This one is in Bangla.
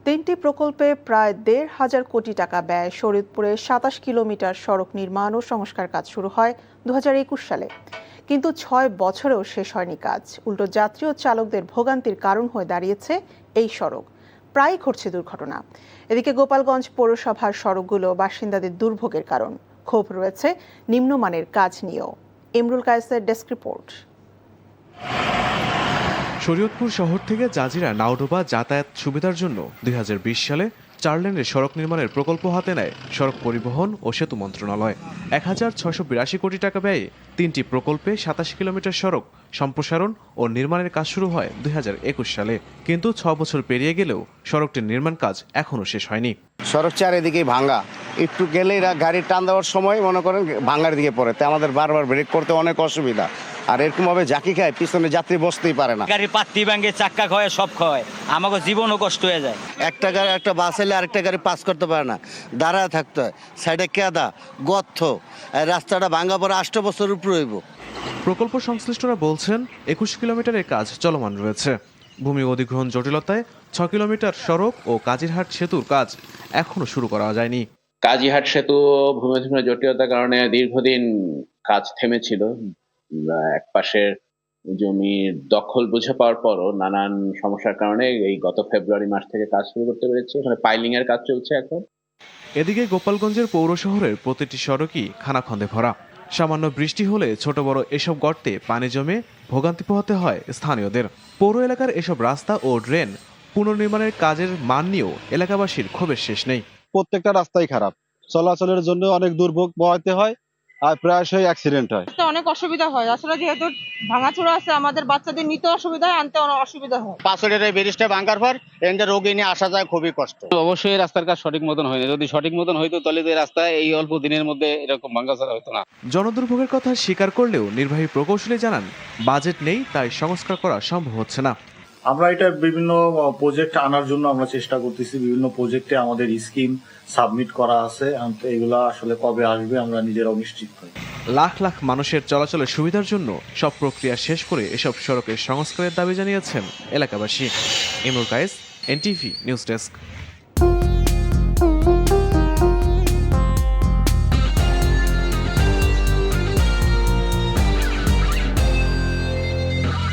তিনটি প্রকল্পে প্রায় ১,৫০০ কোটি টাকা ব্যয় শরীয়তপুরে ২৭ কিলোমিটার সড়ক নির্মাণ ও সংস্কার কাজ শুরু হয় ২০২১ সালে। কিন্তু ৬ বছরেও শেষ হয়নি কাজ। উল্টো যাত্রী ও চালকদের ভোগান্তির কারণ হয়ে দাঁড়িয়েছে এই সড়ক। প্রায়ই ঘটছে দুর্ঘটনা। এদিকে গোপালগঞ্জ পৌরসভার সড়কগুলো বাসিন্দাদের দুর্ভোগের কারণ। ক্ষোভ রয়েছে নিম্নমানের কাজ নিয়েও। ইমরুল কায়েসের ডেস্ক রিপোর্ট। শরীয়তপুর শহর থেকে জাজিরা নাওডোবা যাতায়াত সুবিধার জন্য ২০২০ সালে ৪ লেনের সড়ক নির্মাণের প্রকল্প হাতে নেয় সড়ক পরিবহন ও সেতু মন্ত্রণালয়। ১,৬৮২ কোটি টাকা ব্যয়ে ৩টি প্রকল্পে ২৭ কিলোমিটার সড়ক সম্প্রসারণ ও নির্মাণের কাজ শুরু হয় ২০২১ সালে। কিন্তু ৬ বছর পেরিয়ে গেলেও সড়কটির নির্মাণ কাজ এখনও শেষ হয়নি। সড়ক চারিদিকেই ভাঙা, একটু গেলেই গাড়ি টান দেওয়ার সময় মনে করেন ভাঙার দিকে পড়ে, তাই আমাদের বারবার ব্রেক করতে অনেক অসুবিধা। আর এরকম ভাবে জাকি খায়, পিছনে যাত্রী বসতেই পারে না। গাড়ির পাত্তি ভাঙে, চাক্কা খায়, সব খায়, আমাকে জীবনও কষ্ট হয়ে যায়। একটা বাস এলে আরেকটা গাড়ি পাস করতে পারে না, দাঁড়ায় থাকতে হয়। সাইডে কেদা গর্ত, রাস্তাটা ভাঙা পরে ৮ বছর উপর হইব। প্রকল্প সংশ্লিষ্টরা বলছেন ২১ কিলোমিটারের কাজ চলমান রয়েছে। ভূমি অধিগ্রহণ জটিলতায় ৬ কিলোমিটার সড়ক ও কাজিরহাট সেতুর কাজ এখনো শুরু করা যায়নি। কাজিরহাট সেতু ভূমি অধিগ্রহণ জটিলতার কারণে দীর্ঘদিন কাজ থেমেছিল। এক পাশের জমির দখল বুঝে পাওয়ার পরও নানান সমস্যার কারণে এই গত ফেব্রুয়ারি মাস থেকে কাজ শুরু করতে পেরেছি। ওখানে পাইলিং এর কাজ চলছে এখন। এদিকে গোপালগঞ্জের পৌর শহরের প্রতিটি সড়কই খানাখন্দে ভরা। সামান্য বৃষ্টি হলে ছোট বড় এসব গর্তে পানি জমে ভোগান্তি পোহাতে হয় স্থানীয়দের। পৌর এলাকার এসব রাস্তা ও ড্রেন পুনর্নির্মাণের কাজের মান নিয়েও এলাকাবাসীর ক্ষোভের শেষ নেই। প্রত্যেকটা রাস্তাই খারাপ, চলাচলের জন্য অনেক দুর্ভোগ পোহাতে হয় আর প্রায়শই অ্যাক্সিডেন্ট হয়। অনেক অসুবিধা হয় আসলে, যেহেতু ভাঙাচোরা আছে, আমাদের বাচ্চাদের নিতে অসুবিধা হয়, আনতে অনেক অসুবিধা হয়। পাঁচড়ের এই ব্রিজটা ভাঙার পর এখানে রোগী নিয়ে আসা যায় খুবই কষ্ট। অবশ্যই রাস্তার কাজ সঠিক মতন হয়নি। যদি সঠিক মতন হইতো তাহলে এই রাস্তায় এই অল্প দিনের মধ্যে এরকম ভাঙাচোরা হতো না। জনদুর্ভোগের কথা স্বীকার করলেও নির্বাহী প্রকৌশলী জানান বাজেট নেই, তাই সংস্কার করা সম্ভব হচ্ছে না। আমরা এটা বিভিন্ন প্রজেক্ট আনার জন্য আমরা চেষ্টা করতেছি। বিভিন্ন প্রজেক্টে আমাদের স্কিম সাবমিট করা আছে, এগুলা আসলে কবে আসবে আমরা নিজেরাও নিশ্চিত নই। লাখ লাখ মানুষের চলাচলের সুবিধার জন্য সব প্রক্রিয়া শেষ করে এসব সড়কের সংস্কারের দাবি জানিয়েছেন এলাকাবাসী। Imrul Kayes, NTV news desk.